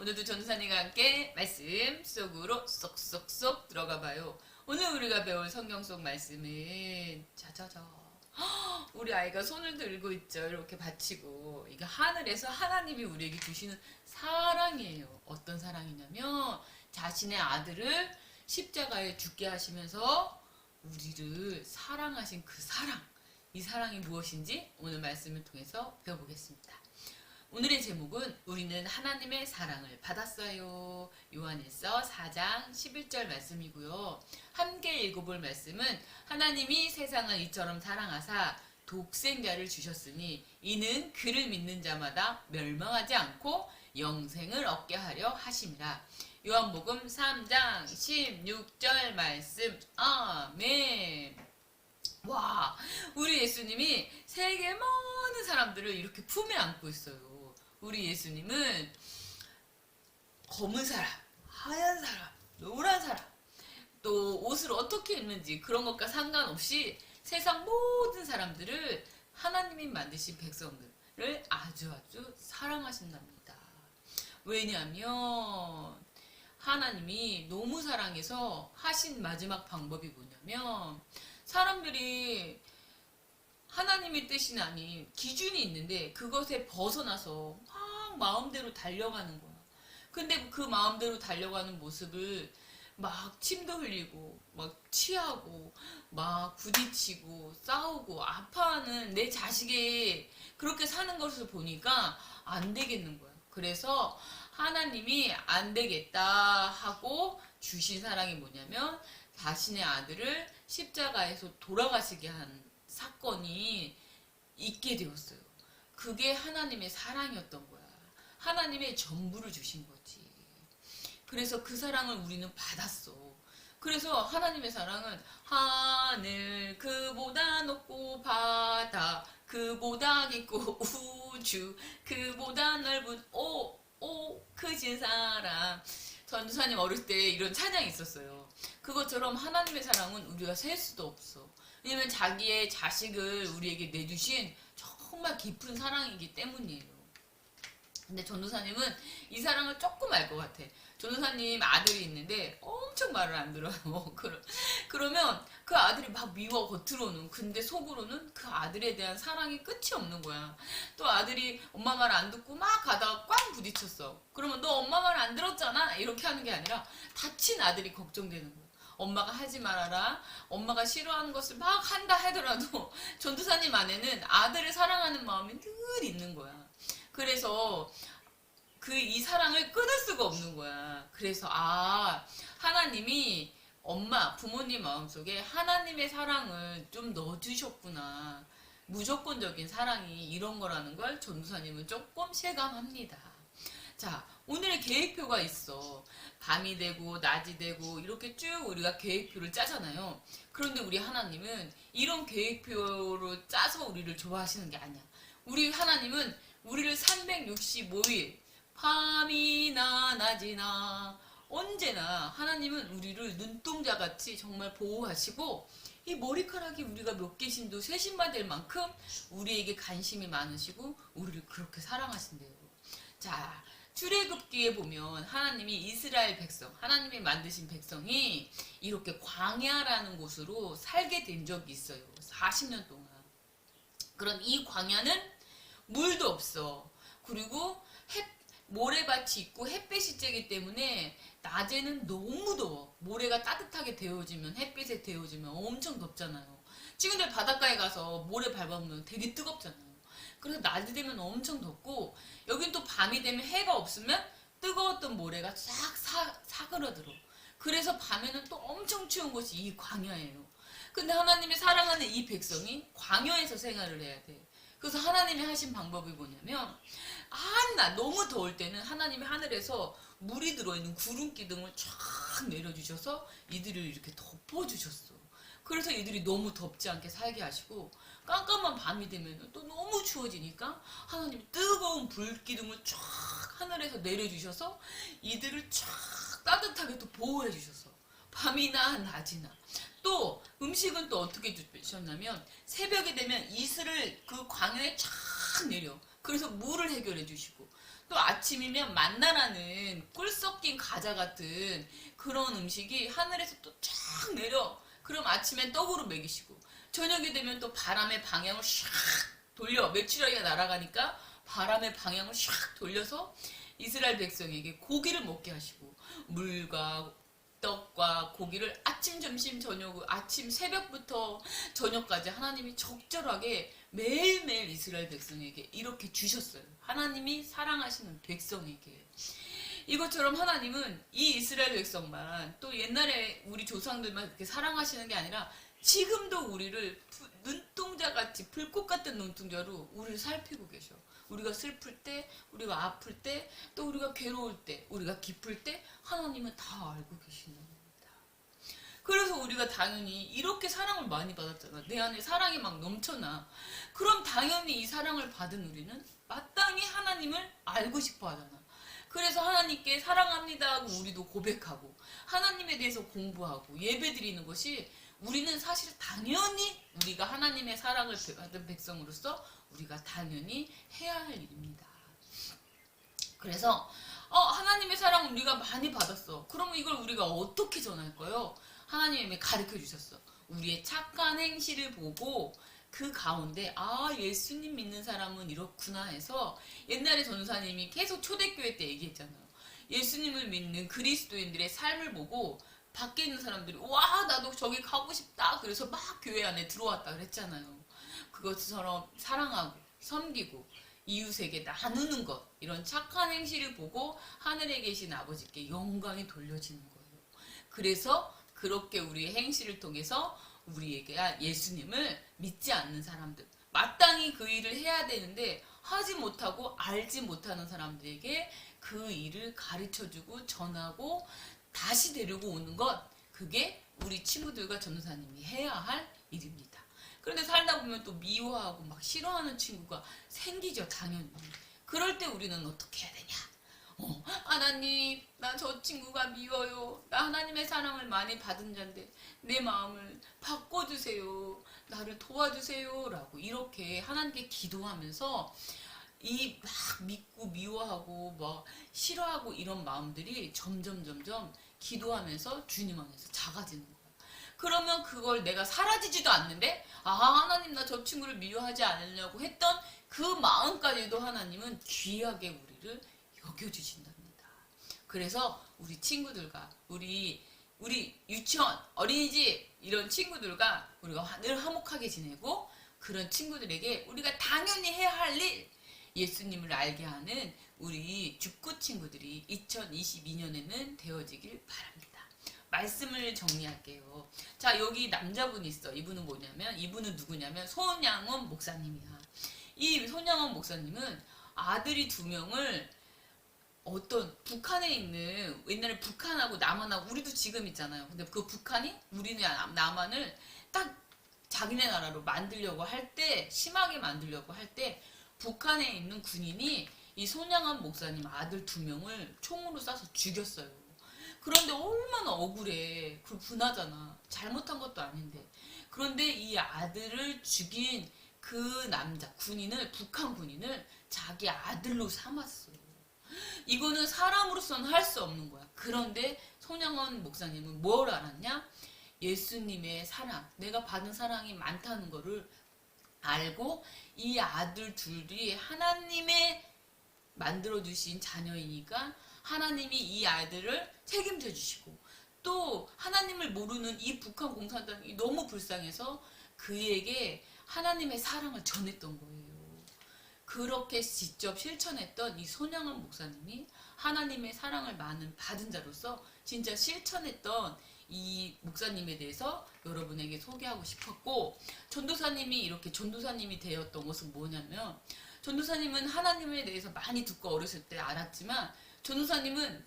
오늘도 전도사님과 함께 말씀 속으로 쏙쏙쏙 들어가 봐요. 오늘 우리가 배울 성경 속 말씀은 자자자. 우리 아이가 손을 들고 있죠. 이렇게 받치고. 이게 하늘에서 하나님이 우리에게 주시는 사랑이에요. 어떤 사랑이냐면 자신의 아들을 십자가에 죽게 하시면서 우리를 사랑하신 그 사랑. 이 사랑이 무엇인지 오늘 말씀을 통해서 배워보겠습니다. 오늘의 제목은 우리는 하나님의 사랑을 받았어요. 요한일서 4장 11절 말씀이고요. 함께 읽어볼 말씀은 하나님이 세상을 이처럼 사랑하사 독생자를 주셨으니 이는 그를 믿는 자마다 멸망하지 않고 영생을 얻게 하려 하심이라. 요한복음 3장 16절 말씀. 아멘. 와, 우리 예수님이 세계 많은 사람들을 이렇게 품에 안고 있어요. 우리 예수님은 검은 사람, 하얀 사람, 노란 사람, 또 옷을 어떻게 입는지 그런 것과 상관없이 세상 모든 사람들을 하나님이 만드신 백성들을 아주 사랑하신답니다. 왜냐하면 하나님이 너무 사랑해서 하신 마지막 방법이 뭐냐면 사람들이 하나님의 뜻이 아닌 기준이 있는데 그것에 벗어나서 막 마음대로 달려가는 거야. 근데 그 마음대로 달려가는 모습을 막 침도 흘리고 막 취하고 막 부딪히고 싸우고 아파하는 내 자식이 그렇게 사는 것을 보니까 안 되겠는 거야. 그래서 하나님이 안 되겠다 하고 주신 사랑이 뭐냐면 자신의 아들을 십자가에서 돌아가시게 한 사건이 있게 되었어요. 그게 하나님의 사랑이었던 거야. 하나님의 전부를 주신 거지. 그래서 그 사랑을 우리는 받았어. 그래서 하나님의 사랑은 하늘 그보다 높고 바다 그보다 깊고 우주 그보다 넓은 크신 사랑. 전도사님 어릴 때 이런 찬양이 있었어요. 그것처럼 하나님의 사랑은 우리가 셀 수도 없어. 왜냐면 자기의 자식을 우리에게 내주신 정말 깊은 사랑이기 때문이에요. 근데 전도사님은 이 사랑을 조금 알 것 같아. 전도사님 아들이 있는데 엄청 말을 안 들어요. 그러면 그 아들이 막 미워 겉으로는. 근데 속으로는 그 아들에 대한 사랑이 끝이 없는 거야. 또 아들이 엄마 말 안 듣고 막 가다가 꽝 부딪혔어. 그러면 너 엄마 말 안 들었잖아? 이렇게 하는 게 아니라 다친 아들이 걱정되는 거야. 엄마가 하지 말아라. 엄마가 싫어하는 것을 막 한다 하더라도 전도사님 안에는 아들을 사랑하는 마음이 늘 있는 거야. 그래서 이 사랑을 끊을 수가 없는 거야. 그래서 하나님이 부모님 마음속에 하나님의 사랑을 좀 넣어주셨구나. 무조건적인 사랑이 이런 거라는 걸 전도사님은 조금 체감합니다. 자, 오늘의 계획표가 있어. 밤이 되고 낮이 되고 이렇게 쭉 우리가 계획표를 짜잖아요. 그런데 우리 하나님은 이런 계획표로 짜서 우리를 좋아하시는 게 아니야. 우리 하나님은 우리를 365일 밤이나 낮이나 언제나 하나님은 우리를 눈동자같이 정말 보호하시고 이 머리카락이 우리가 몇 개신도 셋인만 될 만큼 우리에게 관심이 많으시고 우리를 그렇게 사랑하신대요. 자, 출애굽기에 보면 하나님이 이스라엘 백성, 하나님이 만드신 백성이 이렇게 광야라는 곳으로 살게 된 적이 있어요. 40년 동안. 그럼 이 광야는 물도 없어. 그리고 모래밭이 있고 햇빛이 쬐기 때문에 낮에는 너무 더워. 모래가 따뜻하게 데워지면 햇빛에 데워지면 엄청 덥잖아요. 친구들 바닷가에 가서 모래 밟아보면 되게 뜨겁잖아요. 그래서 낮이 되면 엄청 덥고 여긴 또 밤이 되면 해가 없으면 뜨거웠던 모래가 싹 사그러들어. 그래서 밤에는 또 엄청 추운 곳이 이 광야예요. 근데 하나님이 사랑하는 이 백성이 광야에서 생활을 해야 돼. 그래서 하나님이 하신 방법이 뭐냐면 한낮 너무 더울 때는 하나님이 하늘에서 물이 들어있는 구름 기둥을 쫙 내려주셔서 이들을 이렇게 덮어주셨어. 그래서 이들이 너무 덥지 않게 살게 하시고 깜깜한 밤이 되면 또 너무 추워지니까 하나님이 뜨거운 불 기둥을 쫙 하늘에서 내려주셔서 이들을 쫙 따뜻하게 또 보호해 주셨어. 밤이나 낮이나. 또 음식은 또 어떻게 주셨냐면 새벽이 되면 이슬을 그 광야에 쫙 내려. 그래서 물을 해결해 주시고 또 아침이면 만나라는 꿀 섞인 과자 같은 그런 음식이 하늘에서 또 쫙 내려. 그럼 아침엔 떡으로 먹이시고 저녁이 되면 또 바람의 방향을 샥 돌려. 메추라기가 날아가니까 바람의 방향을 샥 돌려서 이스라엘 백성에게 고기를 먹게 하시고 물과 떡과 고기를 아침, 점심, 저녁, 아침, 새벽부터 저녁까지 하나님이 적절하게 매일매일 이스라엘 백성에게 이렇게 주셨어요. 하나님이 사랑하시는 백성에게. 이것처럼 하나님은 이 이스라엘 백성만 또 옛날에 우리 조상들만 이렇게 사랑하시는 게 아니라 지금도 우리를 눈동자같이 불꽃 같은 눈동자로 우리를 살피고 계셔. 우리가 슬플 때, 우리가 아플 때, 또 우리가 괴로울 때, 우리가 기쁠 때 하나님은 다 알고 계시는 겁니다. 그래서 우리가 당연히 이렇게 사랑을 많이 받았잖아. 내 안에 사랑이 막 넘쳐나. 그럼 당연히 이 사랑을 받은 우리는 마땅히 하나님을 알고 싶어 하잖아. 그래서 하나님께 사랑합니다 하고 우리도 고백하고 하나님에 대해서 공부하고 예배드리는 것이 우리는 사실 당연히 우리가 하나님의 사랑을 받은 백성으로서 우리가 당연히 해야 할 일입니다. 그래서 하나님의 사랑을 우리가 많이 받았어. 그러면 이걸 우리가 어떻게 전할까요? 하나님이 가르쳐 주셨어. 우리의 착한 행실을 보고 그 가운데 예수님 믿는 사람은 이렇구나 해서 옛날에 전도사님이 계속 초대교회 때 얘기했잖아요. 예수님을 믿는 그리스도인들의 삶을 보고 밖에 있는 사람들이 와 나도 저기 가고 싶다 그래서 막 교회 안에 들어왔다 그랬잖아요. 그것처럼 사랑하고 섬기고 이웃에게 나누는 것 이런 착한 행실을 보고 하늘에 계신 아버지께 영광이 돌려지는 거예요. 그래서 그렇게 우리의 행실을 통해서 우리에게 예수님을 믿지 않는 사람들 마땅히 그 일을 해야 되는데 하지 못하고 알지 못하는 사람들에게 그 일을 가르쳐주고 전하고 다시 데리고 오는 것 그게 우리 친구들과 전도사님이 해야 할 일입니다. 그런데 살다 보면 또 미워하고 막 싫어하는 친구가 생기죠. 당연히. 그럴 때 우리는 어떻게 해야 되냐? 하나님 나 저 친구가 미워요. 나 하나님의 사랑을 많이 받은 자인데 내 마음을 바꿔주세요. 나를 도와주세요. 라고 이렇게 하나님께 기도하면서 이 막 믿고 미워하고 막 싫어하고 이런 마음들이 점점 기도하면서 주님 안에서 작아지는 거예요. 그러면 그걸 내가 사라지지도 않는데 하나님 나 저 친구를 미워하지 않으려고 했던 그 마음까지도 하나님은 귀하게 우리를 여겨주신답니다. 그래서 우리 친구들과 우리 유치원 어린이집 이런 친구들과 우리가 늘 화목하게 지내고 그런 친구들에게 우리가 당연히 해야 할 일 예수님을 알게 하는 우리 죽구 친구들이 2022년에는 되어지길 바랍니다. 말씀을 정리할게요. 자 여기 남자분이 있어. 이분은 뭐냐면 이분은 누구냐면 손양원 목사님이야. 이 손양원 목사님은 아들이 2명을 어떤 북한에 있는 옛날에 북한하고 남한하고 우리도 지금 있잖아요. 근데 그 북한이 우리는 남한을 딱 자기네 나라로 만들려고 할 때 심하게 만들려고 할 때 북한에 있는 군인이 이 손양한 목사님 아들 2명을 총으로 쏴서 죽였어요. 그런데 얼마나 억울해. 그리고 분하잖아. 잘못한 것도 아닌데. 그런데 이 아들을 죽인 그 남자 군인을 북한 군인을 자기 아들로 삼았어요. 이거는 사람으로서는 할 수 없는 거야. 그런데 손양원 목사님은 뭘 알았냐? 예수님의 사랑, 내가 받은 사랑이 많다는 거를 알고 이 아들 둘이 하나님의 만들어주신 자녀이니까 하나님이 이 아들을 책임져 주시고 또 하나님을 모르는 이 북한 공산당이 너무 불쌍해서 그에게 하나님의 사랑을 전했던 거예요. 그렇게 직접 실천했던 이 손양원 목사님이 하나님의 사랑을 많은 받은 자로서 진짜 실천했던 이 목사님에 대해서 여러분에게 소개하고 싶었고 전도사님이 이렇게 전도사님이 되었던 것은 뭐냐면 전도사님은 하나님에 대해서 많이 듣고 어렸을 때 알았지만 전도사님은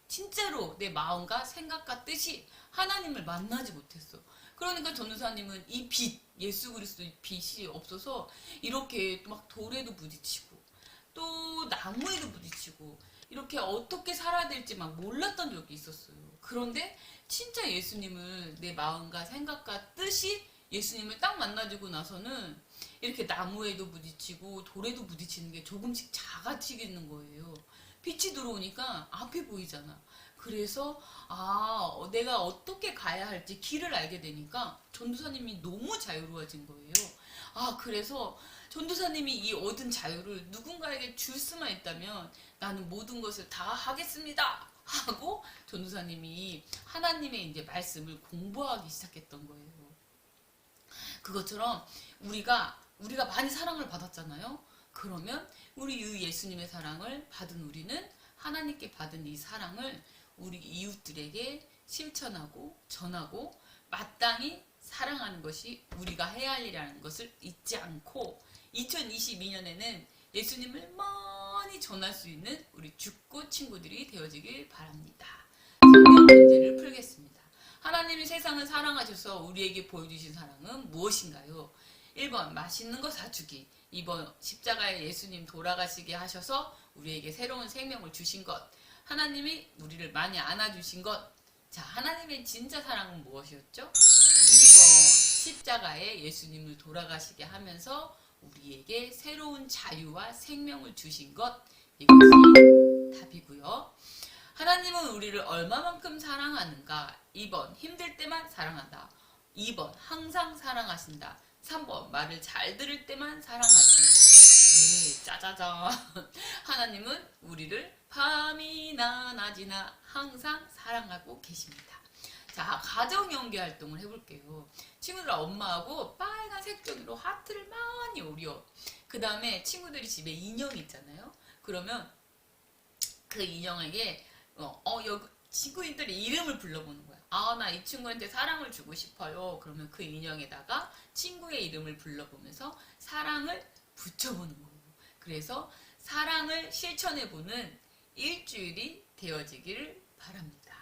진짜로 내 마음과 생각과 뜻이 하나님을 만나지 못했어. 그러니까 전도사님은 이 빛, 예수 그리스도의 빛이 없어서 이렇게 막 돌에도 부딪히고 또 나무에도 부딪히고 이렇게 어떻게 살아야 될지 막 몰랐던 적이 있었어요. 그런데 진짜 예수님을 내 마음과 생각과 뜻이 예수님을 딱 만나지고 나서는 이렇게 나무에도 부딪히고 돌에도 부딪히는 게 조금씩 작아지는 거예요. 빛이 들어오니까 앞에 보이잖아. 그래서 내가 어떻게 가야 할지 길을 알게 되니까 전도사님이 너무 자유로워진 거예요. 그래서 전도사님이 이 얻은 자유를 누군가에게 줄 수만 있다면 나는 모든 것을 다 하겠습니다 하고 전도사님이 하나님의 이제 말씀을 공부하기 시작했던 거예요. 그것처럼 우리가 많이 사랑을 받았잖아요. 그러면 우리 예수님의 사랑을 받은 우리는 하나님께 받은 이 사랑을 우리 이웃들에게 실천하고 전하고 마땅히 사랑하는 것이 우리가 해야 할 일이라는 것을 잊지 않고 2022년에는 예수님을 많이 전할 수 있는 우리 죽고 친구들이 되어지길 바랍니다. 성경 문제를 풀겠습니다. 하나님이 세상을 사랑하셔서 우리에게 보여주신 사랑은 무엇인가요? 1번 맛있는 거 사주기, 2번 십자가에 예수님 돌아가시게 하셔서 우리에게 새로운 생명을 주신 것, 하나님이 우리를 많이 안아주신 것. 자, 하나님의 진짜 사랑은 무엇이었죠? 2번 십자가에 예수님을 돌아가시게 하면서 우리에게 새로운 자유와 생명을 주신 것. 이것이 답이고요. 하나님은 우리를 얼마만큼 사랑하는가? 2번 힘들 때만 사랑한다. 2번 항상 사랑하신다. 3번 말을 잘 들을 때만 사랑하신다. 네, 짜자잔. 하나님은 우리를 밤이나 낮이나 항상 사랑하고 계십니다. 자, 가정 연계 활동을 해볼게요. 친구들 엄마하고 빨간색 종이로 하트를 많이 오려. 그 다음에 친구들이 집에 인형이 있잖아요. 그러면 그 인형에게 여기 친구들이 이름을 불러보는 거야. 나 이 친구한테 사랑을 주고 싶어요. 그러면 그 인형에다가 친구의 이름을 불러보면서 사랑을 붙여보는 거예요. 그래서 사랑을 실천해보는 일주일이 되어지기를 바랍니다.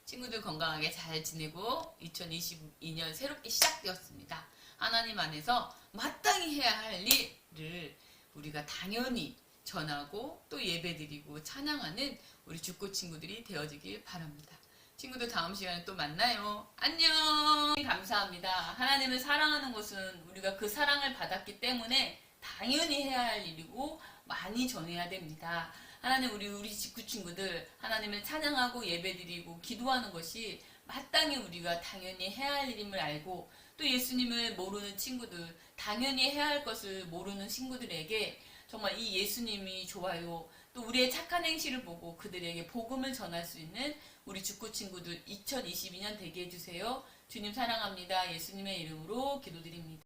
친구들 건강하게 잘 지내고 2022년 새롭게 시작되었습니다. 하나님 안에서 마땅히 해야 할 일을 우리가 당연히 전하고 또 예배드리고 찬양하는 우리 죽고 친구들이 되어지길 바랍니다. 친구들 다음 시간에 또 만나요. 안녕. 감사합니다. 하나님을 사랑하는 것은 우리가 그 사랑을 받았기 때문에 당연히 해야 할 일이고 많이 전해야 됩니다. 하나님 우리 직구 친구들 하나님을 찬양하고 예배드리고 기도하는 것이 마땅히 우리가 당연히 해야 할 일임을 알고 또 예수님을 모르는 친구들 당연히 해야 할 것을 모르는 친구들에게 정말 이 예수님이 좋아요. 또 우리의 착한 행실을 보고 그들에게 복음을 전할 수 있는 우리 죽고 친구들 2022년 되게 해주세요. 주님 사랑합니다. 예수님의 이름으로 기도드립니다.